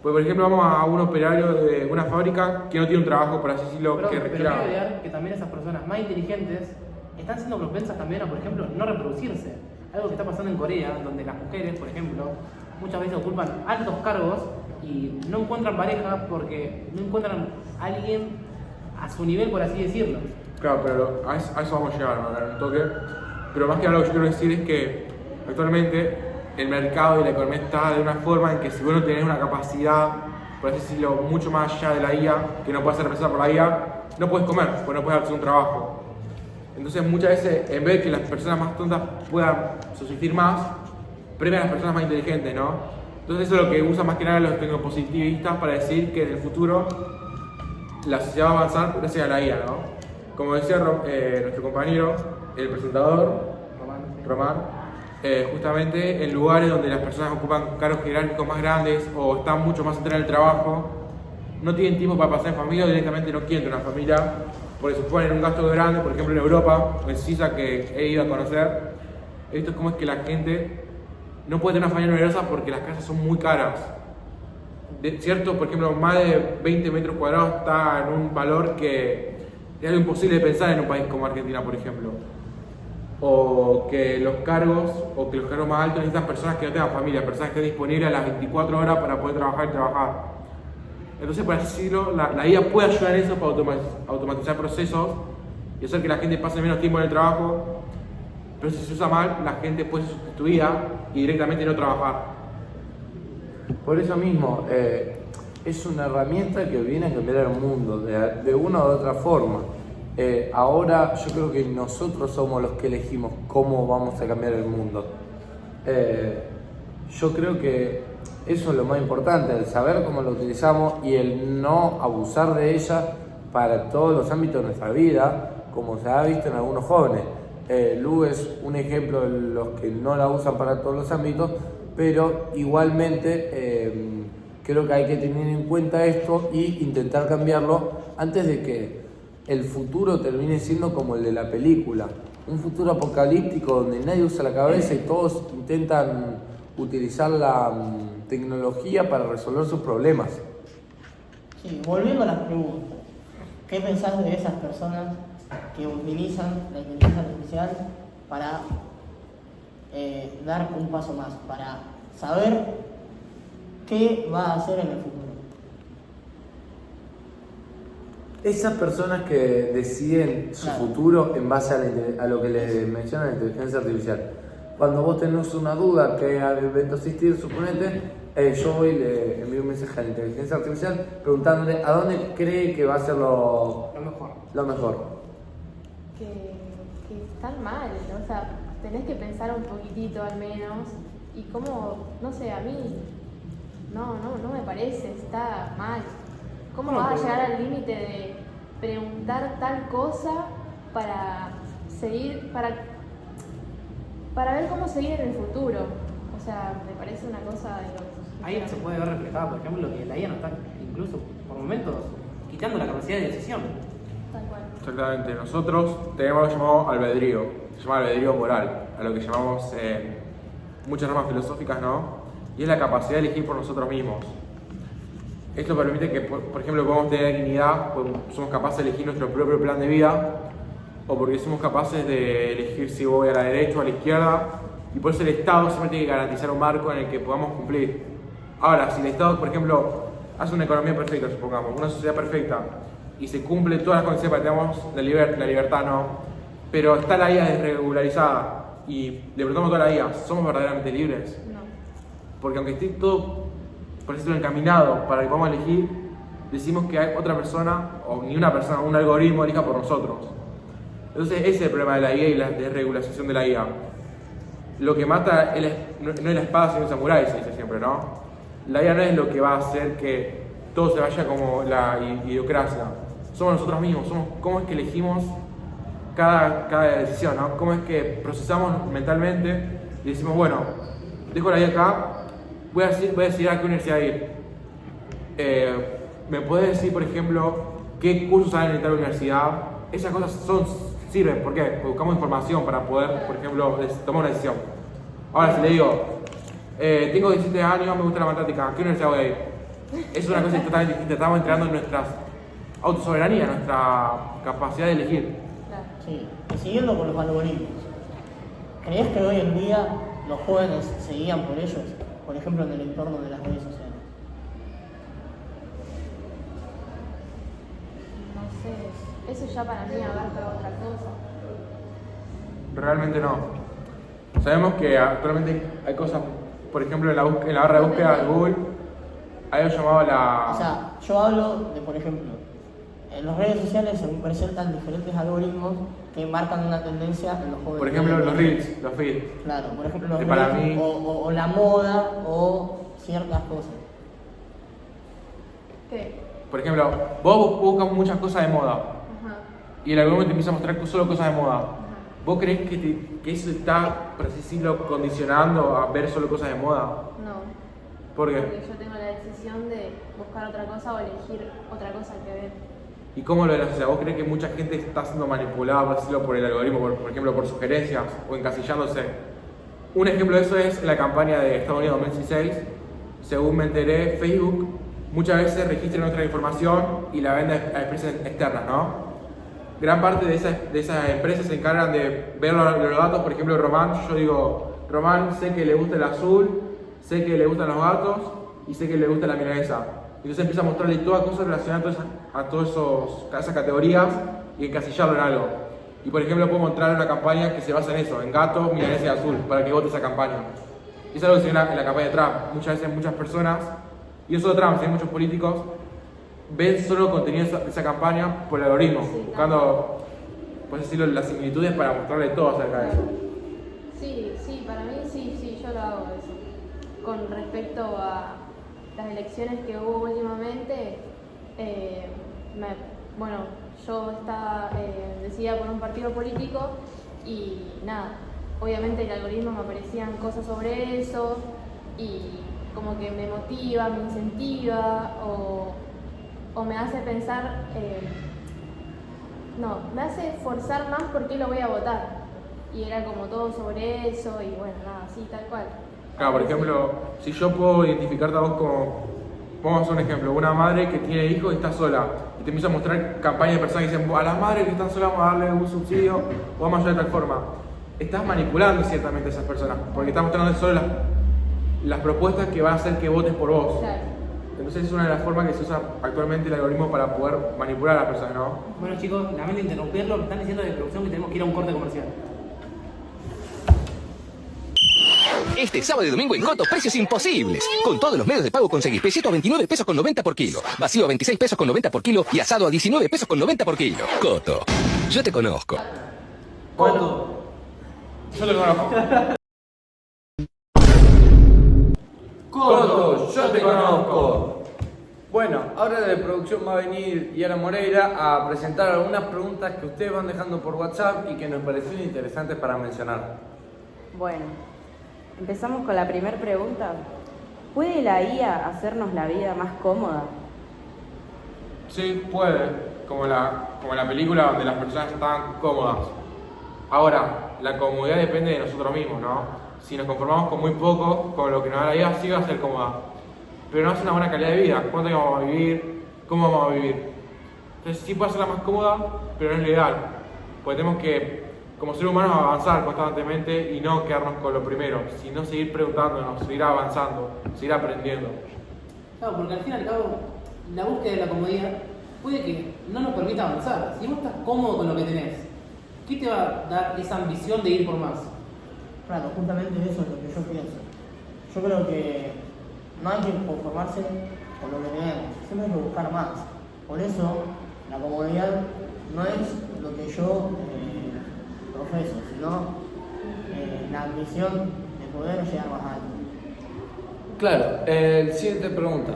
Pues por ejemplo vamos a un operario de una fábrica que no tiene un trabajo, por así decirlo, que Pero requiera... quiero agregar que también esas personas más inteligentes están siendo propensas también a, por ejemplo, no reproducirse. Algo que está pasando en Corea, donde las mujeres, por ejemplo, muchas veces ocupan altos cargos y no encuentran pareja porque no encuentran a alguien a su nivel, por así decirlo. Claro, pero a eso vamos a llegar, ¿no? Un toque. Pero más que nada lo que yo quiero decir es que actualmente el mercado y la economía está de una forma en que si vos no tenés una capacidad, por así decirlo, mucho más allá de la IA, que no puede ser reemplazada por la IA, no puedes comer, porque no puedes hacer un trabajo. Entonces muchas veces, en vez de que las personas más tontas puedan subsistir más, premian a las personas más inteligentes, ¿no? Entonces eso es lo que usan más que nada los tecnopositivistas para decir que en el futuro la sociedad va a avanzar gracias a la IA, ¿no? Como decía nuestro compañero, el presentador, Román, justamente en lugares donde las personas ocupan cargos jerárquicos más grandes o están mucho más centradas en el trabajo, no tienen tiempo para pasar en familia o directamente no quieren tener una familia porque suponen un gasto grande. Por ejemplo en Europa, en Suiza, que he ido a conocer, he visto cómo es que la gente no puede tener una familia numerosa porque las casas son muy caras. ¿Cierto? Por ejemplo, más de 20 metros cuadrados está en un valor que es algo imposible de pensar en un país como Argentina, por ejemplo. O que los cargos más altos necesitan personas que no tengan familia, personas que estén disponibles a las 24 horas para poder trabajar y trabajar. Entonces, por así decirlo, la IA puede ayudar en eso para automatizar procesos y hacer que la gente pase menos tiempo en el trabajo, pero si se usa mal, la gente puede ser sustituida y directamente no trabajar. Por eso mismo, es una herramienta que viene a cambiar el mundo de una u otra forma. Ahora yo creo que nosotros somos los que elegimos cómo vamos a cambiar el mundo. Yo creo que eso es lo más importante, el saber cómo lo utilizamos y el no abusar de ella para todos los ámbitos de nuestra vida, como se ha visto en algunos jóvenes. Lu es un ejemplo de los que no la usan para todos los ámbitos, pero igualmente creo que hay que tener en cuenta esto y intentar cambiarlo antes de que el futuro termine siendo como el de la película. Un futuro apocalíptico donde nadie usa la cabeza y todos intentan utilizar la tecnología para resolver sus problemas. Sí, volviendo a las preguntas. ¿Qué pensás de esas personas que utilizan la inteligencia artificial para dar un paso más, para saber qué va a hacer en el futuro? Esas personas que deciden su futuro en base a lo que les menciona la inteligencia artificial. Cuando vos tenés una duda que al evento asistir, suponete, yo voy y le envío un mensaje a la inteligencia artificial preguntándole a dónde cree que va a ser lo mejor. Que están mal, ¿no? O sea, tenés que pensar un poquitito al menos y cómo, no sé, a mí no me parece, está mal. ¿Cómo vas a llegar al límite de preguntar tal cosa para seguir, para ver cómo seguir en el futuro? O sea, me parece una cosa de locos. Ahí se puede ver reflejado, por ejemplo, que la IA nos está incluso por momentos quitando la capacidad de decisión. Tal cual. Exactamente, nosotros tenemos lo llamado albedrío, se llama albedrío moral, a lo que llamamos muchas ramas filosóficas, ¿no? Y es la capacidad de elegir por nosotros mismos. Esto permite que, por ejemplo, podamos tener dignidad, somos capaces de elegir nuestro propio plan de vida, o porque somos capaces de elegir si voy a la derecha o a la izquierda, y por eso el Estado siempre tiene que garantizar un marco en el que podamos cumplir. Ahora, si el Estado, por ejemplo, hace una economía perfecta, supongamos, una sociedad perfecta, y se cumple todas las condiciones para que tengamos la libertad, no, pero está la IA desregularizada, y le preguntamos a toda la IA, ¿somos verdaderamente libres? No. Porque aunque esté todo, por decirlo, encaminado para que podamos elegir, decimos que hay otra persona, o ni una persona, un algoritmo elija por nosotros. Entonces ese es el problema de la IA y la desregulación de la IA. Lo que mata no es la espada sino el samurái, se dice siempre, ¿no? La IA no es lo que va a hacer que todo se vaya como la idiocracia. Somos nosotros mismos, somos cómo es que elegimos cada decisión, ¿no? Cómo es que procesamos mentalmente y decimos, bueno, dejo la IA acá, voy a decidir a qué universidad ir. ¿Me puedes decir, por ejemplo, qué cursos hay en tal universidad? Esas cosas sirven, ¿por qué? Porque buscamos información para poder, por ejemplo, tomar una decisión. Ahora, si le digo, tengo 17 años, me gusta la matemática, ¿a qué universidad voy a ir? Es una cosa totalmente distinta, estamos entrando en nuestra autosoberanía, nuestra capacidad de elegir. Claro. Sí, y siguiendo con los algoritmos, ¿crees que hoy en día los jóvenes se guían por ellos? Por ejemplo, en el entorno de las redes sociales. No sé, eso ya para mí abarca otra cosa. Realmente no. Sabemos que actualmente hay cosas, por ejemplo, en la barra de búsqueda de Google, hay algo llamado la... O sea, yo hablo de, por ejemplo, en las redes sociales se presentan diferentes algoritmos que marcan una tendencia en los jóvenes. Por ejemplo, los reels, los feeds. Claro, por ejemplo, los para reels, mí... o la moda, o ciertas cosas. ¿Qué? Por ejemplo, vos buscas muchas cosas de moda Ajá. y el algoritmo te empieza a mostrar solo cosas de moda. Ajá. ¿Vos creés que eso está, por así decirlo, condicionando a ver solo cosas de moda? No. ¿Por qué? Porque yo tengo la decisión de buscar otra cosa o elegir otra cosa que ver. ¿Y cómo lo de la sociedad? ¿Vos creés que mucha gente está siendo manipulada, por decirlo, por el algoritmo, por ejemplo, por sugerencias o encasillándose? Un ejemplo de eso es la campaña de Estados Unidos 2016. Según me enteré, Facebook muchas veces registra nuestra información y la vende a empresas externas, ¿no? Gran parte de esas empresas se encargan de ver los datos. Por ejemplo, Román, yo digo, Román, sé que le gusta el azul, sé que le gustan los gatos y sé que le gusta la milanesa. Entonces empieza a mostrarle todas cosas relacionadas a todas esas categorías y encasillarlo en algo. Y por ejemplo podemos entrar en una campaña que se basa en eso, en gato, milanesa y azul, para que vote esa campaña. Y es algo que se ve en la campaña de Trump. Muchas veces muchas personas, y no solo Trump, sino muchos políticos, ven solo contenido de esa campaña por el algoritmo, buscando, por decirlo, las similitudes para mostrarle todo acerca de eso. Sí, para mí sí, yo lo hago eso. Con respecto a las elecciones que hubo últimamente, yo estaba decidida por un partido político y nada, obviamente el algoritmo me aparecían cosas sobre eso y como que me motiva, me incentiva o me hace pensar, me hace forzar más por qué lo voy a votar. Y era como todo sobre eso y bueno, nada, así tal cual. Claro, por ejemplo, si yo puedo identificarte a vos como, vamos a hacer un ejemplo, una madre que tiene hijos y está sola, y te empieza a mostrar campañas de personas que dicen, a las madres que están solas vamos a darle un subsidio o vamos a ayudar de tal forma. Estás manipulando ciertamente a esas personas, porque estás mostrando solo las propuestas que van a hacer que votes por vos. Claro. Entonces es una de las formas que se usa actualmente el algoritmo para poder manipular a las personas, ¿no? Bueno chicos, lamento interrumpirlo, me están diciendo de producción que tenemos que ir a un corte comercial. Este sábado y domingo en Coto, precios imposibles. Con todos los medios de pago conseguís peseto a 29 pesos con 90 por kilo, vacío a 26 pesos con 90 por kilo y asado a 19 pesos con 90 por kilo. Coto, yo te conozco. Coto. Yo te conozco. Coto, yo te conozco. Bueno, ahora de producción va a venir Yara Moreira a presentar algunas preguntas que ustedes van dejando por WhatsApp y que nos parecieron interesantes para mencionar. Bueno, empezamos con la primera pregunta. ¿Puede la IA hacernos la vida más cómoda? Sí, puede, como en la película donde las personas están cómodas. Ahora, la comodidad depende de nosotros mismos, ¿no? Si nos conformamos con muy poco, con lo que nos da la IA, sí va a ser cómoda. Pero no es una buena calidad de vida. ¿Cuánto vamos a vivir? ¿Cómo vamos a vivir? Entonces sí puede ser la más cómoda, pero no es lo ideal. Porque tenemos que, como ser humanos, avanzar constantemente y no quedarnos con lo primero, sino seguir preguntándonos, seguir avanzando, seguir aprendiendo. Claro, porque al fin y al cabo, la búsqueda de la comodidad puede que no nos permita avanzar. Si vos estás cómodo con lo que tenés, ¿qué te va a dar esa ambición de ir por más? Claro, justamente eso es lo que yo pienso. Yo creo que no hay que conformarse con lo que tenemos, siempre hay que buscar más. Por eso, la comodidad no es lo que yo profeso, sino la ambición de poder llegar más alto. Claro, siguiente pregunta.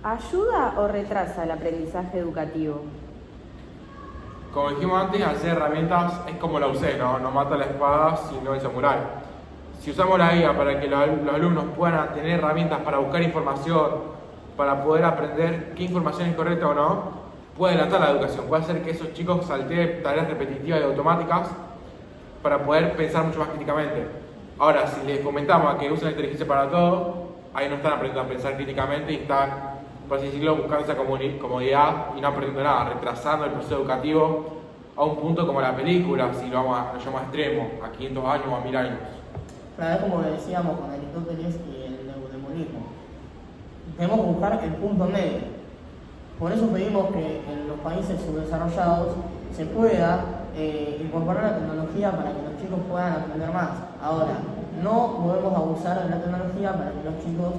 ¿Ayuda o retrasa el aprendizaje educativo? Como dijimos antes, al ser herramientas es como la usé, ¿no? No mata la espada, sino el samurái. Si usamos la IA para que los alumnos puedan tener herramientas para buscar información, para poder aprender qué información es correcta o no, puede adelantar la educación, puede hacer que esos chicos salteen tareas repetitivas y automáticas para poder pensar mucho más críticamente. Ahora, si les fomentamos a que usen la inteligencia para todo, ahí no están aprendiendo a pensar críticamente y están, por así decirlo, buscando esa comodidad y no aprendiendo nada, retrasando el proceso educativo a un punto como la película, si lo vamos a llamar extremo, a 500 años o a 1000 años. Claro, es como decíamos con Aristóteles y el neudemonismo. Debemos buscar el punto medio. Por eso pedimos que en los países subdesarrollados se pueda incorporar la tecnología para que los chicos puedan aprender más. Ahora, no podemos abusar de la tecnología para que los chicos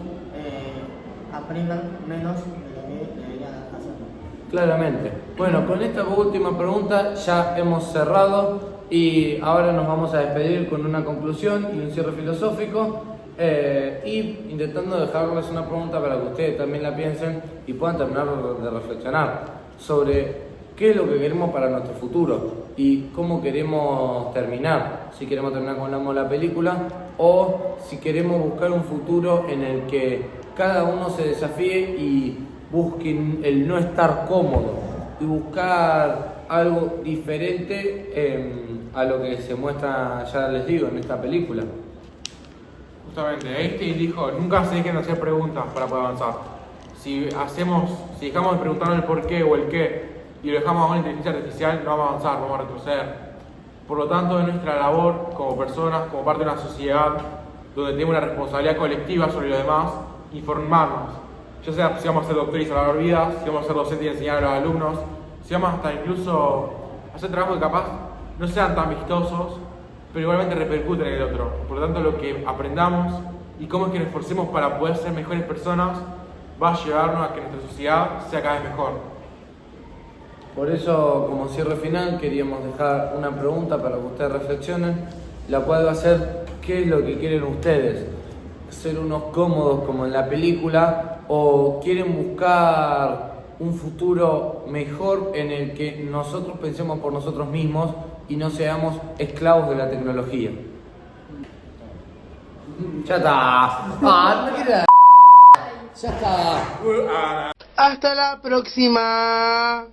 aprendan menos de lo que deberían hacerlo. Claramente. Bueno, con esta última pregunta ya hemos cerrado y ahora nos vamos a despedir con una conclusión y un cierre filosófico y intentando dejarles una pregunta para que ustedes también la piensen y puedan terminar de reflexionar sobre qué es lo que queremos para nuestro futuro y cómo queremos terminar, si queremos terminar como la película o si queremos buscar un futuro en el que cada uno se desafíe y busque el no estar cómodo y buscar algo diferente a lo que se muestra, ya les digo, en esta película. Justamente, Einstein dijo, nunca se dejen de hacer preguntas para poder avanzar. Si dejamos de preguntarnos el por qué o el qué y lo dejamos a una inteligencia artificial, no vamos a avanzar, vamos a retroceder. Por lo tanto, es nuestra labor como personas, como parte de una sociedad donde tenemos una responsabilidad colectiva sobre los demás, informarnos. Ya sea si vamos a ser doctores y salvar vidas, si vamos a ser docentes y enseñar a los alumnos, si vamos hasta incluso hacer trabajos que capaz no sean tan vistosos, pero igualmente repercuten en el otro. Por lo tanto, lo que aprendamos y cómo es que nos esforcemos para poder ser mejores personas va a llevarnos a que nuestra sociedad sea cada vez mejor. Por eso, como cierre final, queríamos dejar una pregunta para que ustedes reflexionen, la cual va a ser: ¿qué es lo que quieren ustedes? ¿Ser unos cómodos como en la película o quieren buscar un futuro mejor en el que nosotros pensemos por nosotros mismos y no seamos esclavos de la tecnología? Ya está. No quiero. Ya está. Hasta la próxima.